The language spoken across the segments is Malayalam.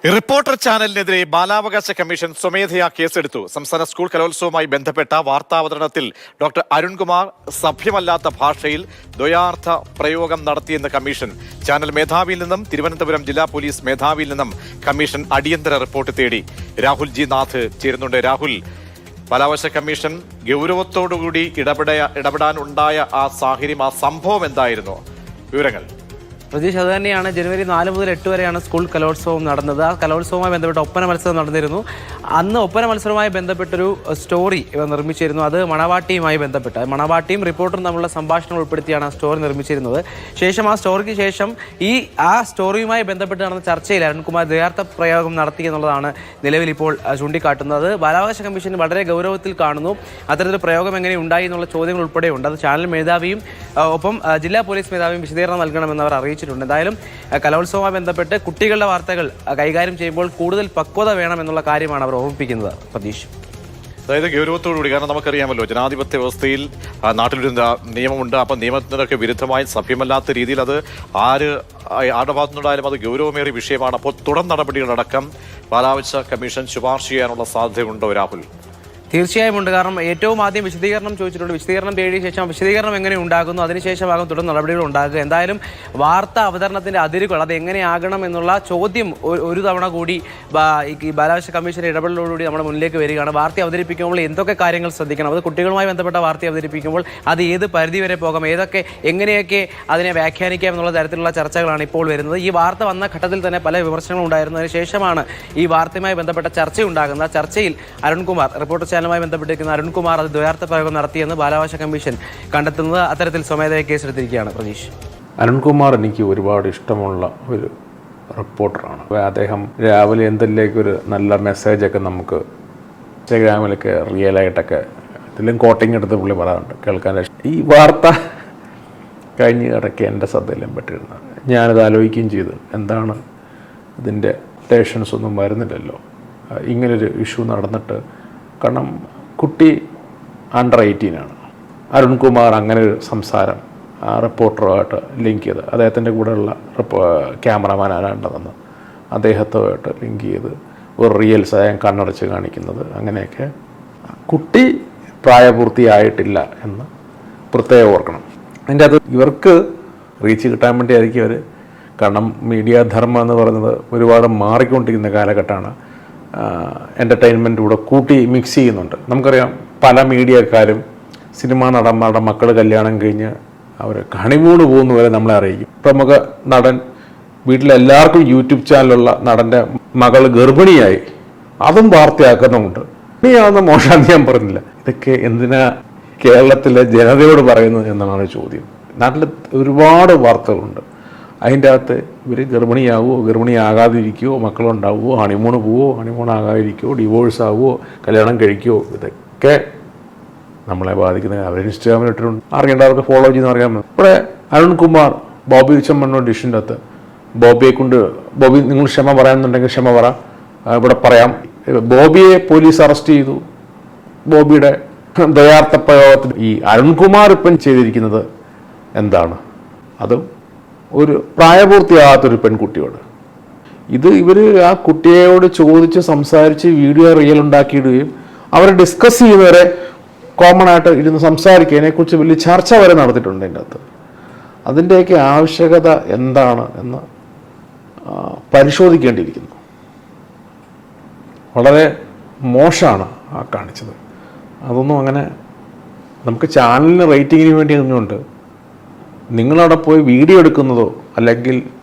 റിപ്പോർട്ടർ ചാനലിനെതിരെ ബാലാവകാശ കമ്മീഷൻ സ്വമേധയാ കേസെടുത്തു. സംസ്ഥാന സ്കൂൾ കലോത്സവവുമായി ബന്ധപ്പെട്ട വാർത്താവതരണത്തിൽ ഡോക്ടർ അരുൺകുമാർ സഭ്യമല്ലാത്ത ഭാഷയിൽ ദ്വയാർത്ഥ പ്രയോഗം നടത്തിയെന്ന് കമ്മീഷൻ. ചാനൽ മേധാവിയിൽ നിന്നും തിരുവനന്തപുരം ജില്ലാ പോലീസ് മേധാവിയിൽ നിന്നും കമ്മീഷൻ അടിയന്തര റിപ്പോർട്ട് തേടി. രാഹുൽ ജി നാഥ് ചേരുന്നുണ്ട്. രാഹുൽ, ബാലാവകാശ കമ്മീഷൻ ഗൗരവത്തോടുകൂടി ഇടപെടാനുണ്ടായ ആ സാഹചര്യം, ആ സംഭവം എന്തായിരുന്നു? വിവരങ്ങൾ. പ്രതീക്ഷ അത് തന്നെയാണ്. ജനുവരി 4 മുതൽ 8 വരെയാണ് സ്കൂൾ കലോത്സവം നടന്നത്. ആ കലോത്സവവുമായി ബന്ധപ്പെട്ട് ഒപ്പന മത്സരം നടന്നിരുന്നു. അന്ന് ഒപ്പന മത്സരവുമായി ബന്ധപ്പെട്ടൊരു സ്റ്റോറി നിർമ്മിച്ചിരുന്നു. അത് മണവാട്ടിയുമായി ബന്ധപ്പെട്ട് മണവാട്ടിയും റിപ്പോർട്ടറും തമ്മിലുള്ള സംഭാഷണം ഉൾപ്പെടുത്തിയാണ് ആ സ്റ്റോറി നിർമ്മിച്ചിരുന്നത്. ശേഷം ആ സ്റ്റോറിക്ക് ശേഷം ആ സ്റ്റോറിയുമായി ബന്ധപ്പെട്ട് നടന്ന ചർച്ചയിൽ അരുൺകുമാർ ദ്വയാർത്ഥ പ്രയോഗം നടത്തി എന്നുള്ളതാണ് നിലവിൽ ഇപ്പോൾ ചൂണ്ടിക്കാട്ടുന്നത്. ബാലാവകാശ കമ്മീഷൻ വളരെ ഗൗരവത്തിൽ കാണുന്നു. അത്തരത്തിൽ പ്രയോഗം എങ്ങനെ ഉണ്ടായി എന്നുള്ള ചോദ്യങ്ങൾ ഉൾപ്പെടെയുണ്ട്. അത് ചാനൽ മേധാവിയും ഒപ്പം ജില്ലാ പോലീസ് മേധാവിയും വിശദീകരണം നൽകണമെന്ന് അവർ അറിയിച്ചിട്ടുണ്ട്. എന്തായാലും കലോത്സവവുമായി ബന്ധപ്പെട്ട് കുട്ടികളുടെ വാർത്തകൾ കൈകാര്യം ചെയ്യുമ്പോൾ കൂടുതൽ പക്വത വേണം എന്നുള്ള കാര്യമാണ് അവർ ഓർമ്മിപ്പിക്കുന്നത്. പ്രതീക്ഷ അതായത് ഗൗരവത്തോടുകൂടി, കാരണം നമുക്കറിയാമല്ലോ ജനാധിപത്യ വ്യവസ്ഥയിൽ നാട്ടിലൊരു നിയമമുണ്ട്. അപ്പം നിയമത്തിനൊക്കെ വിരുദ്ധമായി സഭ്യമല്ലാത്ത രീതിയിൽ അത് ആരുടെ ഭാഗത്തുനിന്നുണ്ടായാലും അത് ഗൗരവമേറിയ വിഷയമാണ്. അപ്പോൾ തുടർ നടപടികളടക്കം ബാലാവകാശ കമ്മീഷൻ ശുപാർശ ചെയ്യാനുള്ള സാധ്യതയുണ്ടോ രാഹുൽ? തീർച്ചയായും ഉണ്ട്. കാരണം ഏറ്റവും ആദ്യം വിശദീകരണം ചോദിച്ചിട്ടുണ്ട്. വിശദീകരണം തേടിയ ശേഷം വിശദീകരണം എങ്ങനെ ഉണ്ടാകുന്നു, അതിനുശേഷമാകും തുടർ നടപടികൾ ഉണ്ടാകുക. എന്തായാലും വാർത്താ അവതരണത്തിന്റെ അതിരുകൾ അത് എങ്ങനെയാകണം എന്നുള്ള ചോദ്യം ഒരു തവണ കൂടി ഈ ബാലാവകാശ കമ്മീഷന്റെ ഇടപെടലോടുകൂടി നമ്മുടെ മുന്നിലേക്ക് വരികയാണ്. വാർത്ത അവതരിപ്പിക്കുമ്പോൾ എന്തൊക്കെ കാര്യങ്ങൾ ശ്രദ്ധിക്കണം, അത് കുട്ടികളുമായി ബന്ധപ്പെട്ട വാർത്ത അവതരിപ്പിക്കുമ്പോൾ അത് ഏത് പരിധി വരെ പോകാം, എങ്ങനെയൊക്കെ അതിനെ വ്യാഖ്യാനിക്കാം എന്നുള്ള തരത്തിലുള്ള ചർച്ചകളാണ് ഇപ്പോൾ വരുന്നത്. ഈ വാർത്ത വന്ന ഘട്ടത്തിൽ തന്നെ പല വിമർശനങ്ങളും ഉണ്ടായിരുന്നതിന് ശേഷമാണ് ഈ വാർത്തയുമായി ബന്ധപ്പെട്ട ചർച്ച ഉണ്ടാകുന്നത്. ചർച്ചയിൽ അരുൺകുമാർ, റിപ്പോർട്ടർ ചാനലുമായി ബന്ധപ്പെട്ടിരിക്കുന്ന അരുൺകുമാർ അത് ദ്വയാർത്ഥ പ്രയോഗം നടത്തിയെന്ന് ബാലാവകാശ കമ്മീഷൻ കണ്ടെത്തുന്നത്. അത്തരത്തിൽ സ്വമേധയാ കേസെടുത്തിരിക്കുകയാണ്. പ്രതീഷ്, അരുൺകുമാർ എനിക്ക് ഒരുപാട് ഇഷ്ടമുള്ള ഒരു റിപ്പോർട്ടറാണ്. അദ്ദേഹം രാവിലെ എന്തെങ്കിലേക്കൊരു നല്ല മെസ്സേജൊക്കെ നമുക്ക് ഇൻസ്റ്റാഗ്രാമിലൊക്കെ റിയലായിട്ടൊക്കെ ഇതിലും കോട്ടിങ് എടുത്ത് പുള്ളി പറയാറുണ്ട്, കേൾക്കാൻ. ഈ വാർത്ത കഴിഞ്ഞ ഇടയ്ക്ക് എൻ്റെ ശ്രദ്ധയിലും പെട്ടിരുന്നത്. ഞാനത് ആലോചിക്കുകയും ചെയ്തു, എന്താണ് ഇതിൻ്റെ ടെൻഷൻസ് ഒന്നും വരുന്നില്ലല്ലോ ഇങ്ങനൊരു ഇഷ്യൂ നടന്നിട്ട്. കാരണം കുട്ടി അണ്ടർ 18 ആണ്. അരുൺകുമാർ അങ്ങനെ ഒരു സംസാരം റിപ്പോർട്ടറുമായിട്ട് ലിങ്ക് ചെയ്ത്, അദ്ദേഹത്തിൻ്റെ കൂടെയുള്ള ക്യാമറമാൻ ആരാണ്ടെന്ന് അദ്ദേഹത്തുമായിട്ട് ലിങ്ക് ചെയ്ത് ഒരു റിയൽസ് അദ്ദേഹം കണ്ണടച്ച് കാണിക്കുന്നത്, അങ്ങനെയൊക്കെ കുട്ടി പ്രായപൂർത്തിയായിട്ടില്ല എന്ന് പ്രത്യേകം ഓർക്കണം. അതിൻ്റെ അത് ഇവർക്ക് റീച്ച് കിട്ടാൻ വേണ്ടിയായിരിക്കും അവർ. കാരണം മീഡിയ ധർമ്മം എന്ന് പറയുന്നത് ഒരുപാട് മാറിക്കൊണ്ടിരിക്കുന്ന കാലഘട്ടമാണ്. എൻ്റർടൈൻമെൻറ്റ് കൂടെ കൂട്ടി മിക്സ് ചെയ്യുന്നുണ്ട്. നമുക്കറിയാം പല മീഡിയക്കാരും സിനിമാ നടന്മാരുടെ മക്കൾ കല്യാണം കഴിഞ്ഞ് അവർ ഹണിമൂണ് പോകുന്ന വരെ നമ്മളെ അറിയിക്കും. പ്രമുഖ നടൻ വീട്ടിലെല്ലാവർക്കും യൂട്യൂബ് ചാനലുള്ള നടൻ്റെ മകൾ ഗർഭിണിയായി, അതും വാർത്തയാക്കുന്നുമുണ്ട്. ഇനിയാവുന്ന മോശം ഞാൻ പറഞ്ഞില്ല. ഇതൊക്കെ എന്തിനാ കേരളത്തിലെ ജനതയോട് പറയുന്നത് എന്നാണ് ചോദ്യം. നാട്ടിൽ ഒരുപാട് വാർത്തകളുണ്ട്. അതിൻ്റെ അകത്ത് ഇവർ ഗർഭിണിയാവുമോ, ഗർഭിണിയാകാതിരിക്കുമോ, മക്കളുണ്ടാവുമോ, ഹണിമൂണ് പോവോ, ഹണിമൂൺ ആകാതിരിക്കുമോ, ഡിവോഴ്സ് ആവുമോ, കല്യാണം കഴിക്കുമോ, ഇതൊക്കെ നമ്മളെ ബാധിക്കുന്ന. അവർ ഇൻസ്റ്റാഗ്രാമിൽ ഇട്ടിട്ടുണ്ട്, അറിയേണ്ടവർക്ക് ഫോളോ ചെയ്യുന്ന അറിയാൻ. ഇവിടെ അരുൺകുമാർ ബോബി ചെമ്മണ്ണൂർ ഡിഷിൻ്റെ അകത്ത് ബോബിയെ കൊണ്ട്, ബോബി നിങ്ങൾ ക്ഷമ പറയാമെന്നുണ്ടെങ്കിൽ ക്ഷമ പറ, ഇവിടെ പറയാം. ബോബിയെ പോലീസ് അറസ്റ്റ് ചെയ്തു. ബോബിയുടെ ദ്വയാർത്ഥ പ്രയോഗത്തിൽ ഈ അരുൺകുമാർ ഇപ്പം ചെയ്തിരിക്കുന്നത് എന്താണ്? അതും ഒരു പ്രായപൂർത്തിയാകാത്തൊരു പെൺകുട്ടിയോട്. ഇവർ ആ കുട്ടിയോട് ചോദിച്ച് സംസാരിച്ച് വീഡിയോ റിയൽ ഉണ്ടാക്കിയിടുകയും അവർ ഡിസ്കസ് ചെയ്യുന്നവരെ കോമൺ ആയിട്ട് ഇരുന്ന് സംസാരിക്കുക, അതിനെക്കുറിച്ച് വലിയ ചർച്ച വരെ നടത്തിയിട്ടുണ്ട് അതിൻ്റെ അകത്ത്. അതിൻ്റെയൊക്കെ ആവശ്യകത എന്താണ് എന്ന് പരിശോധിക്കേണ്ടിയിരിക്കുന്നു. വളരെ മോശമാണ് ആ കാണിച്ചത്. അതൊന്നും അങ്ങനെ നമുക്ക് ചാനലിന് റേറ്റിങ്ങിന് വേണ്ടി ഒന്നുമുണ്ട്. നിങ്ങളവിടെ പോയി വീഡിയോ എടുക്കുന്നതോ അല്ലെങ്കിൽ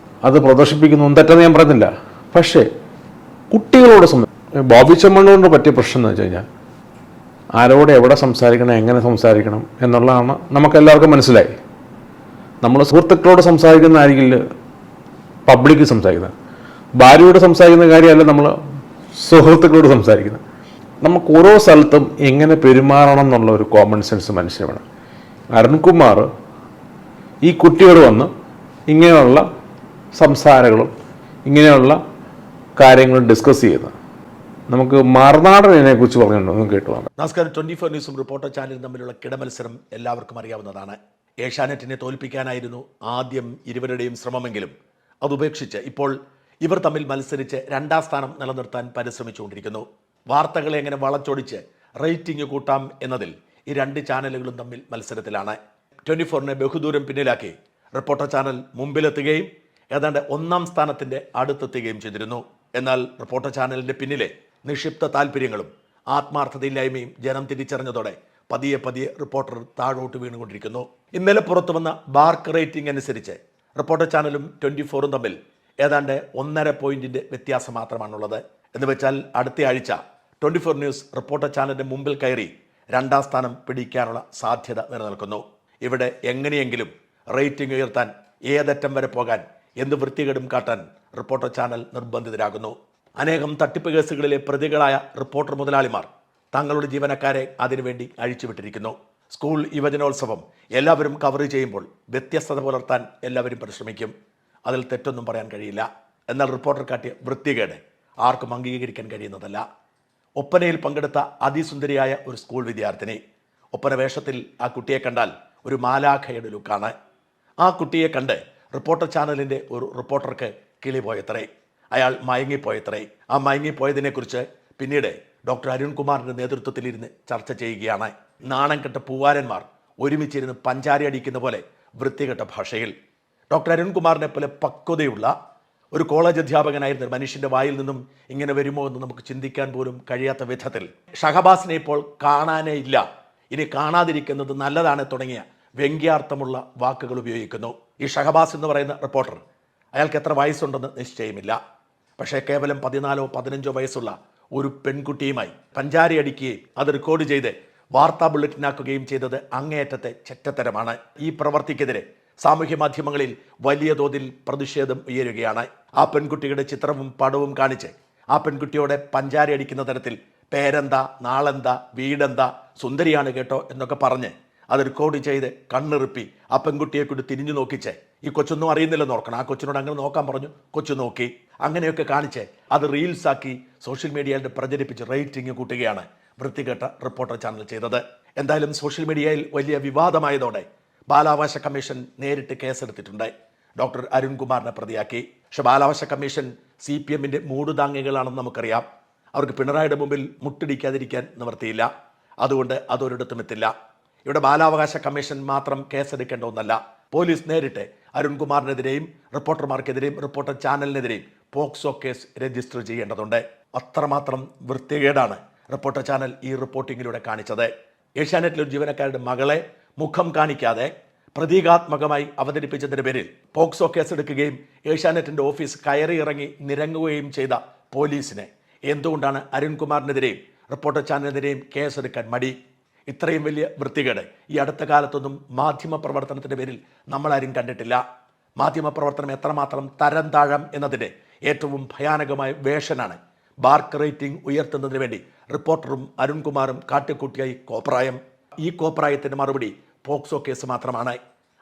അത് പ്രദർശിപ്പിക്കുന്നതും തെറ്റെന്ന് ഞാൻ പറയുന്നില്ല. പക്ഷേ കുട്ടികളോട് ബോബി ചെമ്മണ്ണൂരിന് പറ്റിയ പ്രശ്നം എന്ന് വെച്ച് കഴിഞ്ഞാൽ ആരോട് എവിടെ സംസാരിക്കണം, എങ്ങനെ സംസാരിക്കണം എന്നുള്ളതാണ് നമുക്കെല്ലാവർക്കും മനസ്സിലായി. നമ്മൾ സുഹൃത്തുക്കളോട് സംസാരിക്കുന്നതായിരിക്കില്ല പബ്ലിക്ക് സംസാരിക്കുന്നത്. ഭാര്യയോട് സംസാരിക്കുന്ന കാര്യമല്ല നമ്മൾ സുഹൃത്തുക്കളോട് സംസാരിക്കുന്നത്. നമുക്ക് ഓരോ സ്ഥലത്തും എങ്ങനെ പെരുമാറണം എന്നുള്ള ഒരു കോമൺ സെൻസ് മനുഷ്യന് വേണം. അരുൺകുമാർ ഈ കുട്ടിയോട് വന്ന് ഇങ്ങനെയുള്ള സംസാരങ്ങളും ഇങ്ങനെയുള്ള കാര്യങ്ങളും ഡിസ്കസ് ചെയ്യുന്നത്. നമുക്ക് മാർനാടനെ കുറിച്ച് പറഞ്ഞിട്ടുണ്ടോ കേട്ടു. നമസ്കാരം. 24 ന്യൂസും റിപ്പോർട്ടർ ചാനലും തമ്മിലുള്ള കിടമത്സരം എല്ലാവർക്കും അറിയാവുന്നതാണ്. ഏഷ്യാനെറ്റിനെ തോൽപ്പിക്കാനായിരുന്നു ആദ്യം ഇരുവരുടെയും ശ്രമമെങ്കിലും അതുപേക്ഷിച്ച് ഇപ്പോൾ ഇവർ തമ്മിൽ മത്സരിച്ച് 2ാം സ്ഥാനം നിലനിർത്താൻ പരിശ്രമിച്ചുകൊണ്ടിരിക്കുന്നു. വാർത്തകളെ എങ്ങനെ വളച്ചൊടിച്ച് റേറ്റിംഗ് കൂട്ടാം എന്നതിൽ ഈ 2 ചാനലുകളും തമ്മിൽ മത്സരത്തിലാണ്. 24നെ ബഹുദൂരം പിന്നിലാക്കി റിപ്പോർട്ടർ ചാനൽ മുമ്പിലെത്തുകയും ഏതാണ്ട് 1ാം സ്ഥാനത്തിൻ്റെ അടുത്തെത്തുകയും ചെയ്തിരുന്നു. എന്നാൽ റിപ്പോർട്ടർ ചാനലിൻ്റെ പിന്നിലെ നിക്ഷിപ്ത താല്പര്യങ്ങളും ആത്മാർത്ഥതയില്ലായ്മയും ജനം തിരിച്ചറിഞ്ഞതോടെ പതിയെ പതിയെ റിപ്പോർട്ടർ താഴോട്ട് വീണുകൊണ്ടിരിക്കുന്നു. ഇന്നലെ പുറത്തു വന്ന ബാർക്ക് റേറ്റിംഗ് അനുസരിച്ച് റിപ്പോർട്ടർ ചാനലും 24ഉം തമ്മിൽ ഏതാണ്ട് 1.5 പോയിന്റിൻ്റെ വ്യത്യാസം മാത്രമാണുള്ളത്. എന്ന് വെച്ചാൽ അടുത്ത ആഴ്ച 24 ന്യൂസ് റിപ്പോർട്ടർ ചാനലിൻ്റെ മുമ്പിൽ കയറി 2ാം സ്ഥാനം പിടിക്കാനുള്ള സാധ്യത നിലനിൽക്കുന്നു. ഇവിടെ എങ്ങനെയെങ്കിലും റേറ്റിംഗ് ഉയർത്താൻ ഏതറ്റം വരെ പോകാൻ എന്ത് വൃത്തികേടും കാട്ടാൻ റിപ്പോർട്ടർ ചാനൽ നിർബന്ധിതരാകുന്നു. അനേകം തട്ടിപ്പ് കേസുകളിലെ പ്രതികളായ റിപ്പോർട്ടർ മുതലാളിമാർ തങ്ങളുടെ ജീവനക്കാരെ അതിനുവേണ്ടി അഴിച്ചുവിട്ടിരിക്കുന്നു. സ്കൂൾ യുവജനോത്സവം എല്ലാവരും കവർ ചെയ്യുമ്പോൾ വ്യത്യസ്തത പുലർത്താൻ എല്ലാവരും പരിശ്രമിക്കും. അതിൽ തെറ്റൊന്നും പറയാൻ കഴിയില്ല. എന്നാൽ റിപ്പോർട്ടർ കാട്ടിയ വൃത്തികേട് ആർക്കും അംഗീകരിക്കാൻ കഴിയുന്നതല്ല. ഒപ്പനയിൽ പങ്കെടുത്ത അതിസുന്ദരിയായ ഒരു സ്കൂൾ വിദ്യാർത്ഥിനി. ഒപ്പന വേഷത്തിൽ ആ കുട്ടിയെ കണ്ടാൽ ഒരു മാലാഖയുടെ ലുക്കാണ്. ആ കുട്ടിയെ കണ്ട് റിപ്പോർട്ടർ ചാനലിൻ്റെ ഒരു റിപ്പോർട്ടർക്ക് കിളി പോയത്രേ. അയാൾ മയങ്ങിപ്പോയത്രേ. ആ മയങ്ങിപ്പോയതിനെക്കുറിച്ച് പിന്നീട് ഡോക്ടർ അരുൺകുമാറിൻ്റെ നേതൃത്വത്തിലിരുന്ന് ചർച്ച ചെയ്യുകയാണ്. നാണം കെട്ട പൂവാരന്മാർ ഒരുമിച്ചിരുന്ന് പഞ്ചാരി അടിക്കുന്ന പോലെ വൃത്തികെട്ട ഭാഷയിൽ. ഡോക്ടർ അരുൺകുമാറിനെ പോലെ പക്വതയുള്ള ഒരു കോളേജ് അധ്യാപകനായിരുന്ന മനുഷ്യൻ്റെ വായിൽ നിന്നും ഇങ്ങനെ വരുമോ എന്ന് നമുക്ക് ചിന്തിക്കാൻ പോലും കഴിയാത്ത വിധത്തിൽ ഷഹബാസിനെ ഇപ്പോൾ കാണാനേ ഇല്ല, ഇനി കാണാതിരിക്കുന്നത് നല്ലതാണ് തുടങ്ങിയ വ്യംഗ്യാർത്ഥമുള്ള വാക്കുകൾ ഉപയോഗിക്കുന്നു. ഈ ഷഹബാസ് എന്ന് പറയുന്ന റിപ്പോർട്ടർ, അയാൾക്ക് എത്ര വയസ്സുണ്ടെന്ന് നിശ്ചയമില്ല. പക്ഷേ കേവലം 14 15 വയസ്സുള്ള ഒരു പെൺകുട്ടിയുമായി പഞ്ചാരി അടിക്കുകയും അത് റെക്കോർഡ് ചെയ്ത് വാർത്താ ബുള്ളറ്റിനാക്കുകയും ചെയ്തത് അങ്ങേയറ്റത്തെ ചെറ്റത്തരമാണ്. ഈ പ്രവർത്തിക്കെതിരെ സാമൂഹ്യ മാധ്യമങ്ങളിൽ വലിയ തോതിൽ പ്രതിഷേധം ഉയരുകയാണ്. ആ പെൺകുട്ടിയുടെ ചിത്രവും പടവും കാണിച്ച് ആ പെൺകുട്ടിയോടെ പഞ്ചാരി അടിക്കുന്ന തരത്തിൽ പേരെന്താ, നാളെന്താ, വീടെന്താ, സുന്ദരിയാണ് കേട്ടോ എന്നൊക്കെ പറഞ്ഞ് അത് റെക്കോർഡ് ചെയ്ത് കണ്ണിറുപ്പി ആ പെൺകുട്ടിയെ കൊണ്ട് തിരിഞ്ഞു നോക്കിച്ച് ഈ കൊച്ചൊന്നും അറിയുന്നില്ലെന്ന് ഓർക്കണം. ആ കൊച്ചിനോട് അങ്ങനെ നോക്കാൻ പറഞ്ഞു, കൊച്ചു നോക്കി. അങ്ങനെയൊക്കെ കാണിച്ച് അത് റീൽസാക്കി സോഷ്യൽ മീഡിയയിൽ പ്രചരിപ്പിച്ച് റേറ്റിംഗ് കൂട്ടുകയാണ് വൃത്തികെട്ട റിപ്പോർട്ടർ ചാനൽ ചെയ്തത്. എന്തായാലും സോഷ്യൽ മീഡിയയിൽ വലിയ വിവാദമായതോടെ ബാലാവകാശ കമ്മീഷൻ നേരിട്ട് കേസെടുത്തിട്ടുണ്ട്. ഡോക്ടർ അരുൺകുമാറിനെ പ്രതിയാക്കി. പക്ഷെ ബാലാവകാശ കമ്മീഷൻ CPMൻ്റെ മൂടുതാങ്ങികളാണെന്ന് നമുക്കറിയാം. അവർക്ക് പിണറായിയുടെ മുമ്പിൽ മുട്ടിടിക്കാതിരിക്കാൻ നിവർത്തിയില്ല. അതുകൊണ്ട് അതൊരിടത്തും എത്തില്ല. ഇവിടെ ബാലാവകാശ കമ്മീഷൻ മാത്രം കേസെടുക്കേണ്ട ഒന്നല്ല. പോലീസ് നേരിട്ട് അരുൺകുമാറിനെതിരെയും റിപ്പോർട്ടർമാർക്കെതിരെയും റിപ്പോർട്ടർ ചാനലിനെതിരെയും പോക്സോ കേസ് രജിസ്റ്റർ ചെയ്യേണ്ടതുണ്ട്. അത്രമാത്രം വൃത്തികേടാണ് റിപ്പോർട്ടർ ചാനൽ ഈ റിപ്പോർട്ടിങ്ങിലൂടെ കാണിച്ചത്. ഏഷ്യാനെറ്റിലെ ജീവനക്കാരുടെ മകളെ മുഖം കാണിക്കാതെ പ്രതീകാത്മകമായി അവതരിപ്പിച്ചതിന് പേരിൽ പോക്സോ കേസെടുക്കുകയും ഏഷ്യാനെറ്റിൻ്റെ ഓഫീസ് കയറി ഇറങ്ങി നിരങ്ങുകയും ചെയ്ത പോലീസിനെ എന്തുകൊണ്ടാണ് അരുൺകുമാറിനെതിരെയും റിപ്പോർട്ടർ ചാനലിനെതിരെയും കേസെടുക്കാൻ മടി? ഇത്രയും വലിയ വൃത്തികേട് ഈ അടുത്ത കാലത്തൊന്നും മാധ്യമ പ്രവർത്തനത്തിൻ്റെ പേരിൽ നമ്മളാരും കണ്ടിട്ടില്ല. മാധ്യമ പ്രവർത്തനം എത്രമാത്രം തരം താഴാം എന്നതിൻ്റെ ഏറ്റവും ഭയാനകമായ വേഷനാണ് ബാർക്ക് റേറ്റിംഗ് ഉയർത്തുന്നതിന് വേണ്ടി റിപ്പോർട്ടറും അരുൺകുമാറും കാട്ടിക്കൂട്ടിയായി കോപ്രായം. ഈ കോപ്രായത്തിൻ്റെ മറുപടി പോക്സോ കേസ് മാത്രമാണ്.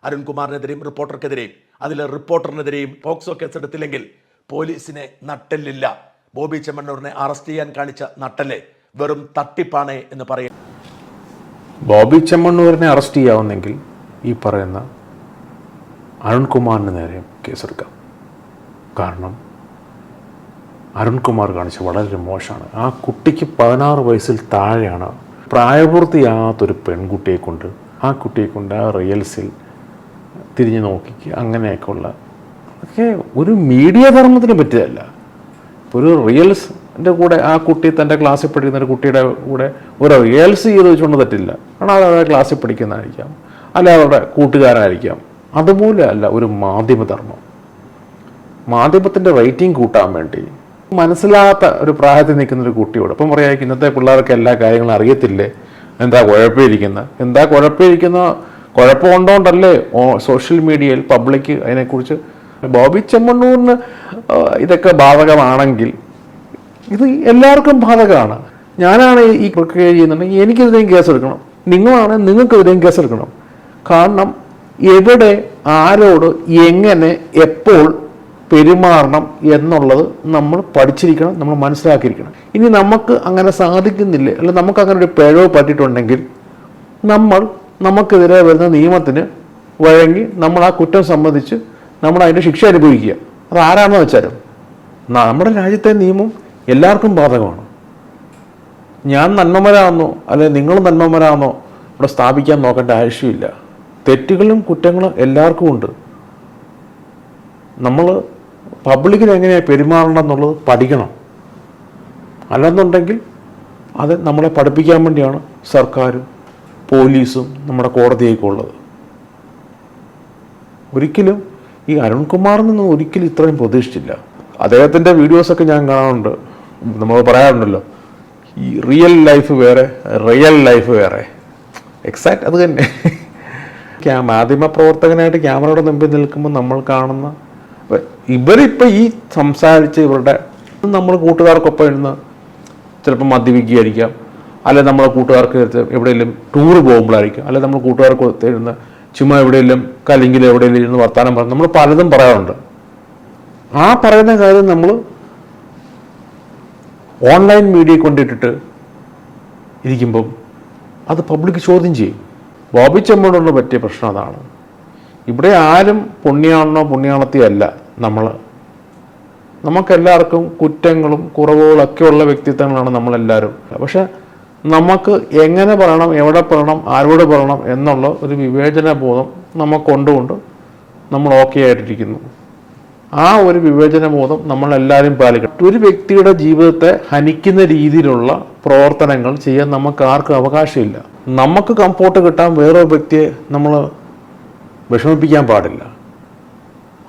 അരുൺകുമാറിനെതിരെയും റിപ്പോർട്ടർക്കെതിരെയും അതിലെ റിപ്പോർട്ടറിനെതിരെയും പോക്സോ കേസ് എടുത്തില്ലെങ്കിൽ പോലീസിനെ നട്ടെല്ലില്ല. ബോബി ചെമ്മണ്ണൂരിനെ അറസ്റ്റ് ചെയ്യാൻ കാണിച്ച നട്ടല് വെറും തട്ടിപ്പാണ് എന്ന് പറയും. ബോബി ചെമ്മണ്ണൂരിനെ അറസ്റ്റ് ചെയ്യാവുന്നെങ്കിൽ ഈ പറയുന്ന അരുൺകുമാറിന് നേരെ കേസെടുക്കാം. കാരണം അരുൺകുമാർ കാണിച്ച വളരെ മോശമാണ്. ആ കുട്ടിക്ക് 16 വയസ്സിൽ താഴെയാണ്. പ്രായപൂർത്തിയാകാത്തൊരു പെൺകുട്ടിയെ കൊണ്ട് ആ റീൽസിൽ തിരിഞ്ഞു നോക്കി അങ്ങനെയൊക്കെയുള്ള അതൊക്കെ ഒരു മീഡിയ ധർമ്മത്തിന് പറ്റിയതല്ല. ഒരു റീൽസിൻ്റെ കൂടെ ആ കുട്ടി തൻ്റെ ക്ലാസ്സിൽ പഠിക്കുന്ന ഒരു കുട്ടിയുടെ കൂടെ ഒരു റീൽസ് ചെയ്ത് വെച്ചുകൊണ്ട് തെറ്റില്ല. കാരണം അത് അവരുടെ ക്ലാസ്സിൽ പഠിക്കുന്നതായിരിക്കാം, അല്ല അവരുടെ കൂട്ടുകാരായിരിക്കാം. അതുപോലെ അല്ല ഒരു മാധ്യമധർമ്മം. മാധ്യമത്തിൻ്റെ റേറ്റിംഗ് കൂട്ടാൻ വേണ്ടി മനസ്സിലാത്ത ഒരു പ്രായത്തിൽ നിൽക്കുന്ന ഒരു കുട്ടിയോട് അപ്പം പറയാം, ഇന്നത്തെ പിള്ളേർക്ക് എല്ലാ കാര്യങ്ങളും അറിയത്തില്ലേ, എന്താ കുഴപ്പമിരിക്കുന്ന കുഴപ്പമുണ്ടോണ്ടല്ലേ സോഷ്യൽ മീഡിയയിൽ പബ്ലിക് അതിനെക്കുറിച്ച്. ബോബി ചെമ്മണ്ണൂരിന് ഇതൊക്കെ ബാധകമാണെങ്കിൽ ഇത് എല്ലാവർക്കും ബാധകമാണ്. ഞാനാണ് ഈ പ്രക്രിയ ചെയ്യുന്നുണ്ടെങ്കിൽ എനിക്കെതിരെയും കേസെടുക്കണം, നിങ്ങളാണ് നിങ്ങൾക്കെതിരെയും കേസെടുക്കണം. കാരണം എവിടെ ആരോട് എങ്ങനെ എപ്പോൾ പെരുമാറണം എന്നുള്ളത് നമ്മൾ പഠിച്ചിരിക്കണം, നമ്മൾ മനസ്സിലാക്കിയിരിക്കണം. ഇനി നമുക്ക് അങ്ങനെ സാധിക്കുന്നില്ല, അല്ലെങ്കിൽ നമുക്ക് അങ്ങനെ ഒരു പിഴവ് പറ്റിയിട്ടുണ്ടെങ്കിൽ നമുക്കെതിരെ വരുന്ന നിയമത്തിന് വഴങ്ങി നമ്മൾ ആ കുറ്റം സംബന്ധിച്ച് നമ്മൾ അതിൻ്റെ ശിക്ഷ അനുഭവിക്കുക. അത് ആരാണെന്ന് വെച്ചാലും നമ്മുടെ രാജ്യത്തെ നിയമം എല്ലാവർക്കും ബാധകമാണ്. ഞാൻ നന്മമരാണെന്നോ അല്ലെങ്കിൽ നിങ്ങൾ നന്മമരാണെന്നോ ഇവിടെ സ്ഥാപിക്കാൻ നോക്കേണ്ട ആവശ്യമില്ല. തെറ്റുകളും കുറ്റങ്ങളും എല്ലാവർക്കും ഉണ്ട്. നമ്മൾ പബ്ലിക്കിൽ എങ്ങനെയാണ് പെരുമാറണം എന്നുള്ളത് പഠിക്കണം. അല്ലെന്നുണ്ടെങ്കിൽ അത് നമ്മളെ പഠിപ്പിക്കാൻ വേണ്ടിയാണ് സർക്കാരും പോലീസും നമ്മുടെ കോടതിയൊക്കെ ഉള്ളത്. ഒരിക്കലും ഈ അരുൺകുമാറിൽ നിന്നും ഒരിക്കലും ഇത്രയും പ്രതീക്ഷിച്ചില്ല. അദ്ദേഹത്തിൻ്റെ വീഡിയോസൊക്കെ ഞാൻ കാണാറുണ്ട്. നമ്മൾ പറയാറുണ്ടല്ലോ, ഈ റിയൽ ലൈഫ് വേറെ റിയൽ ലൈഫ് വേറെ. എക്സാക്റ്റ് അത് തന്നെ. മാധ്യമപ്രവർത്തകനായിട്ട് ക്യാമറയുടെ മുമ്പിൽ നിൽക്കുമ്പോൾ നമ്മൾ കാണുന്ന ഇവരിപ്പോൾ ഈ സംസാരിച്ച് ഇവരുടെ നമ്മൾ കൂട്ടുകാർക്കൊപ്പം ഇരുന്ന് ചിലപ്പോൾ മദ്യപിക്കുകയായിരിക്കാം, അല്ലെങ്കിൽ നമ്മളെ കൂട്ടുകാർക്ക് എവിടെയെങ്കിലും ടൂറ് പോകുമ്പോഴായിരിക്കും, അല്ലെങ്കിൽ നമ്മൾ കൂട്ടുകാർക്ക് ഇരുന്ന് ചുമ്മാ എവിടെയെങ്കിലും കല്ലെങ്കിൽ എവിടെയെങ്കിലും ഇരുന്ന് വർത്താനം പറഞ്ഞ് നമ്മൾ പലതും പറയാറുണ്ട്. ആ പറയുന്ന കാര്യം നമ്മൾ ഓൺലൈൻ മീഡിയയിൽ കൊണ്ടിട്ടിട്ട് ഇരിക്കുമ്പം അത് പബ്ലിക് ചോദ്യം ചെയ്യും. ബോബി ചെമ്മണ്ണൂരിന് പറ്റിയ പ്രശ്നം അതാണ്. ഇവിടെ ആരും പുണ്യാണോ പുണ്യാണത്തിയോ അല്ല. നമുക്കെല്ലാവർക്കും കുറ്റങ്ങളും കുറവുകളൊക്കെ ഉള്ള വ്യക്തിത്വങ്ങളാണ് നമ്മളെല്ലാവരും. പക്ഷെ നമുക്ക് എങ്ങനെ പറയണം, എവിടെ പറയണം, ആരോട് പറയണം എന്നുള്ള ഒരു വിവേചന ബോധം നമുക്കുകൊണ്ടുകൊണ്ട് നമ്മൾ ഓക്കെ ആയിട്ടിരിക്കുന്നു. ആ ഒരു വിവേചന ബോധം നമ്മളെല്ലാവരും പാലിക്കണം. ഒരു വ്യക്തിയുടെ ജീവിതത്തെ ഹനിക്കുന്ന രീതിയിലുള്ള പ്രവർത്തനങ്ങൾ ചെയ്യാൻ നമുക്ക് ആർക്കും അവകാശമില്ല. നമുക്ക് കംഫോർട്ട് കിട്ടാൻ വേറൊരു വ്യക്തിയെ നമ്മൾ വിഷമിപ്പിക്കാൻ പാടില്ല.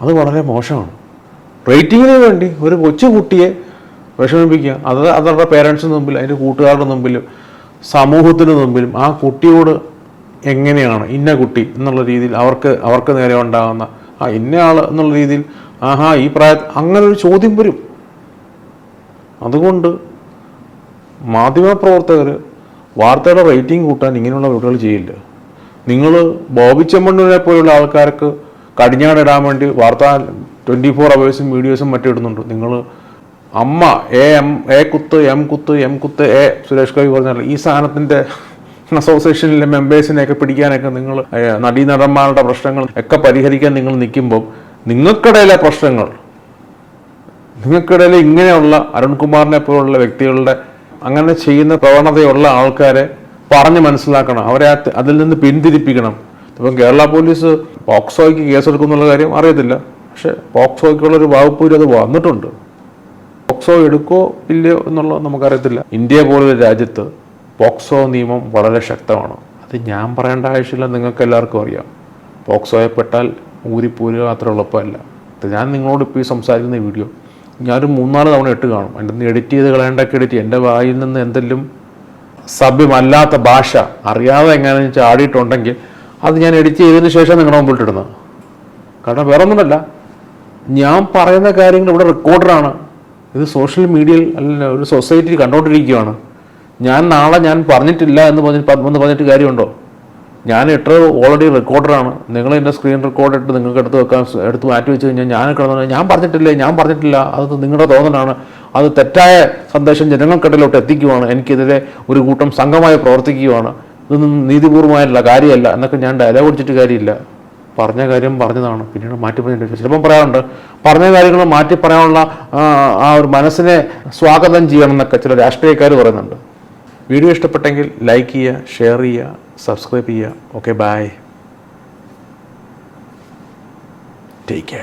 അത് വളരെ മോശമാണ്. റേറ്റിങ്ങിന് വേണ്ടി ഒരു കൊച്ചുകുട്ടിയെ വിഷമിപ്പിക്കുക, അത് അവരുടെ പേരൻസിന് മുമ്പിൽ, അതിൻ്റെ കൂട്ടുകാരുടെ മുമ്പിലും സമൂഹത്തിന് മുമ്പിലും ആ കുട്ടിയോട് എങ്ങനെയാണ് ഇന്ന കുട്ടി എന്നുള്ള രീതിയിൽ അവർക്ക് നേരെ ഉണ്ടാകുന്ന ഇന്ന ആൾ എന്നുള്ള രീതിയിൽ ഈ അങ്ങനൊരു ചോദ്യം വരും. അതുകൊണ്ട് മാധ്യമപ്രവർത്തകർ വാർത്തയുടെ റേറ്റിംഗ് കൂട്ടാൻ ഇങ്ങനെയുള്ള വീഡിയോകൾ ചെയ്യില്ല. നിങ്ങൾ ബോബി ചെമ്മണ്ണൂരിനെ പോലുള്ള ആൾക്കാർക്ക് കടിഞ്ഞാടിടാൻ വേണ്ടി വാർത്ത 24 hours വീഡിയോസും മറ്റും ഇടുന്നുണ്ട്. നിങ്ങൾ അമ്മ എ കുത്ത് എം കുത്ത് എ സുരേഷ് ഗോപി പറഞ്ഞാൽ ഈ സാധനത്തിൻ്റെ അസോസിയേഷനിലെ മെമ്പേഴ്സിനെയൊക്കെ പിടിക്കാനൊക്കെ നിങ്ങൾ നടീനടന്മാരുടെ പ്രശ്നങ്ങൾ ഒക്കെ പരിഹരിക്കാൻ നിങ്ങൾ നിൽക്കുമ്പം നിങ്ങൾക്കിടയിലെ പ്രശ്നങ്ങൾ, നിങ്ങൾക്കിടയിൽ ഇങ്ങനെയുള്ള അരുൺകുമാറിനെ പോലുള്ള വ്യക്തികളുടെ അങ്ങനെ ചെയ്യുന്ന പ്രവണതയുള്ള ആൾക്കാരെ പറഞ്ഞ് മനസ്സിലാക്കണം. അവരെ അതിൽ നിന്ന് പിന്തിരിപ്പിക്കണം. ഇപ്പം കേരള പോലീസ് പോക്സോയ്ക്ക് കേസെടുക്കുന്നുള്ള കാര്യം അറിയത്തില്ല. പക്ഷെ പോക്സോയ്ക്കുള്ളൊരു വകുപ്പ് അത് വന്നിട്ടുണ്ട്. പോക്സോ എടുക്കോ ഇല്ലയോ എന്നുള്ളത് നമുക്കറിയത്തില്ല. ഇന്ത്യ പോലൊരു രാജ്യത്ത് പോക്സോ നിയമം വളരെ ശക്തമാണ്. അത് ഞാൻ പറയേണ്ട ആവശ്യമില്ല, നിങ്ങൾക്ക് എല്ലാവർക്കും അറിയാം. പോക്സോയെ പെട്ടാൽ ഊരിപ്പോരുക അത്ര എളുപ്പമല്ല. ഞാൻ നിങ്ങളോട് ഇപ്പോൾ ഈ സംസാരിക്കുന്ന വീഡിയോ ഞാനൊരു 3-4 തവണ ഇട്ട് കാണും. എൻ്റെ നിന്ന് എഡിറ്റ് ചെയ്ത് കളയേണ്ടൊക്കെ എഡിറ്റ് എൻ്റെ വായിൽ നിന്ന് എന്തെങ്കിലും സഭ്യമല്ലാത്ത ഭാഷ അറിയാതെ എങ്ങനെയാണെന്ന് ചാടിയിട്ടുണ്ടെങ്കിൽ അത് ഞാൻ എഡിറ്റ് ചെയ്തതിന് ശേഷം നിങ്ങളുടെ മുമ്പിൽ ഇടുന്നത്. കാരണം വേറെ ഒന്നുമല്ല, ഞാൻ പറയുന്ന കാര്യങ്ങൾ ഇവിടെ റെക്കോർഡറാണ്. ഇത് സോഷ്യൽ മീഡിയയിൽ അല്ല, ഒരു സൊസൈറ്റി കണ്ടുകൊണ്ടിരിക്കുകയാണ്. നാളെ ഞാൻ പറഞ്ഞിട്ടില്ല എന്ന് പറഞ്ഞിട്ട് കാര്യമുണ്ടോ? ഞാൻ ഇട്ടത് ഓൾറെഡി റെക്കോർഡറാണ്. നിങ്ങൾ എൻ്റെ സ്ക്രീൻ റെക്കോർഡ് ഇട്ട് നിങ്ങൾക്ക് എടുത്ത് മാറ്റി വെച്ച് കഴിഞ്ഞാൽ ഞാൻ പറഞ്ഞിട്ടില്ല, അത് നിങ്ങളുടെ തോന്നലാണ്. അത് തെറ്റായ സന്ദേശം ജനങ്ങൾക്കിടയിലോട്ട് എത്തിക്കുവാണ്. എനിക്കെതിരെ ഒരു കൂട്ടം സംഘമായി പ്രവർത്തിക്കുകയാണ്. ഇതൊന്നും നീതിപൂർവമായിട്ടുള്ള കാര്യമല്ല എന്നൊക്കെ ഞാൻ ഡയലോഗ് അടിച്ചിട്ട് കാര്യമില്ല. പറഞ്ഞ കാര്യം പറഞ്ഞതാണ്, പിന്നീട് മാറ്റി പറഞ്ഞിട്ട് ചിലപ്പം പറയാറുണ്ട്. പറഞ്ഞ കാര്യങ്ങൾ മാറ്റി പറയാനുള്ള ആ ഒരു മനസ്സിനെ സ്വാഗതം ചെയ്യണം എന്നൊക്കെ ചില രാഷ്ട്രീയക്കാർ പറയുന്നുണ്ട്. വീഡിയോ ഇഷ്ടപ്പെട്ടെങ്കിൽ ലൈക്ക് ചെയ്യുക, ഷെയർ ചെയ്യുക, സബ്സ്ക്രൈബ് ചെയ്യുക. Okay, bye, take care.